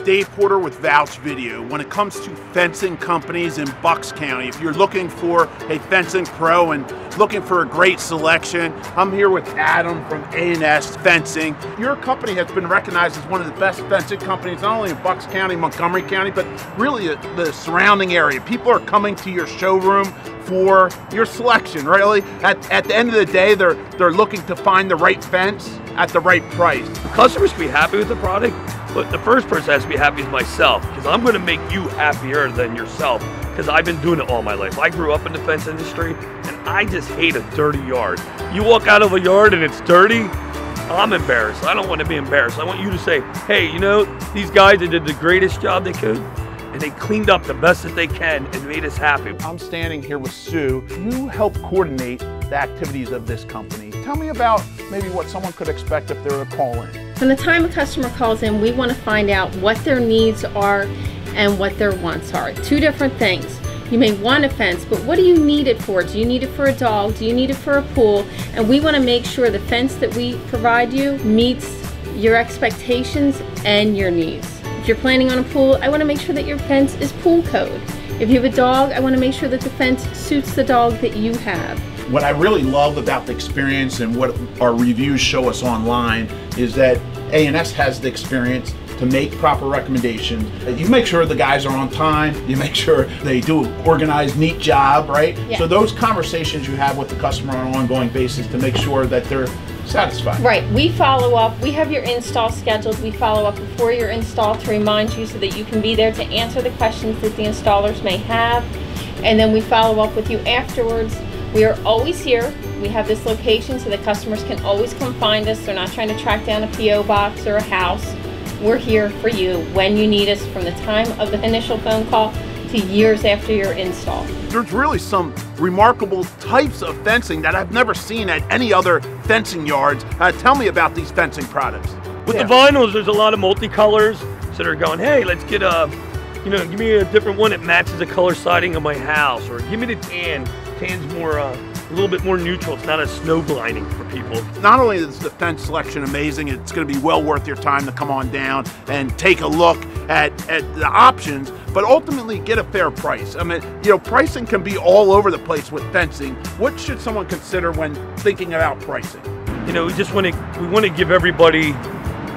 Dave Porter with Vouch Video. When it comes to fencing companies in Bucks County, if you're looking for a fencing pro and looking for a great selection, I'm here with Adam from A&S Fencing. Your company has been recognized as one of the best fencing companies, not only in Bucks County, Montgomery County, but really the surrounding area. People are coming to your showroom for your selection, really. At the end of the day, they're looking to find the right fence at the right price. Customers can be happy with the product, but the first person has to be happy is myself, because I'm going to make you happier than yourself, because I've been doing it all my life. I grew up in the fence industry, and I just hate a dirty yard. You walk out of a yard and it's dirty, I'm embarrassed. I don't want to be embarrassed. I want you to say, hey, you know, these guys, they did the greatest job they could, and they cleaned up the best that they can and made us happy. I'm standing here with Sue. You help coordinate the activities of this company. Tell me about maybe what someone could expect if they were to call in. From the time a customer calls in, we want to find out what their needs are and what their wants are. Two different things. You may want a fence, but what do you need it for? Do you need it for a dog? Do you need it for a pool? And we want to make sure the fence that we provide you meets your expectations and your needs. If you're planning on a pool, I want to make sure that your fence is pool code. If you have a dog, I want to make sure that the fence suits the dog that you have. What I really love about the experience and what our reviews show us online is that A&S has the experience to make proper recommendations. You make sure the guys are on time, you make sure they do an organized, neat job, right? Yeah. So those conversations you have with the customer on an ongoing basis to make sure that they're satisfied. Right, we follow up, we have your install scheduled, we follow up before your install to remind you so that you can be there to answer the questions that the installers may have, and then we follow up with you afterwards. We are always here. We have this location so that customers can always come find us. They're not trying to track down a P.O. box or a house. We're here for you when you need us, from the time of the initial phone call to years after your install. There's really some remarkable types of fencing that I've never seen at any other fencing yards. Tell me about these fencing products. With the vinyls, there's a lot of multicolors, so they're going, hey, let's get a, you know, give me a different one that matches the color siding of my house, or give me the tan. Tan's more, a little bit more neutral. It's not as snow blinding for people. Not only is the fence selection amazing, it's going to be well worth your time to come on down and take a look at the options, but ultimately get a fair price. I mean, you know, pricing can be all over the place with fencing. What should someone consider when thinking about pricing? You know, we want to give everybody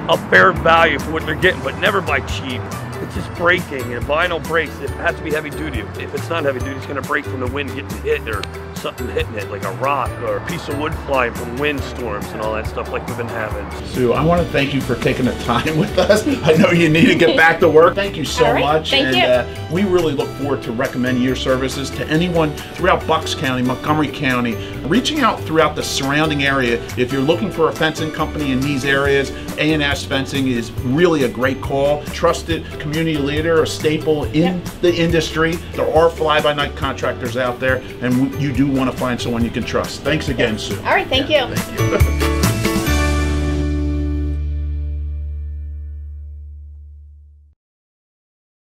a fair value for what they're getting, but never buy cheap. It's just breaking, and vinyl breaks. It has to be heavy duty. If it's not heavy duty, it's going to break from the wind getting hit, or something hitting it, like a rock or a piece of wood flying from windstorms and all that stuff like we've been having. Sue, I want to thank you for taking the time with us. I know you need to get back to work. Thank you so much. Thank you. We really look forward to recommending your services to anyone throughout Bucks County, Montgomery County, reaching out throughout the surrounding area. If you're looking for a fencing company in these areas, A&S Fencing is really a great call. Trusted community leader, a staple in the industry. There are fly-by-night contractors out there, and you do want to find someone you can trust. Thanks again, Sue. All right, thank you. Thank you.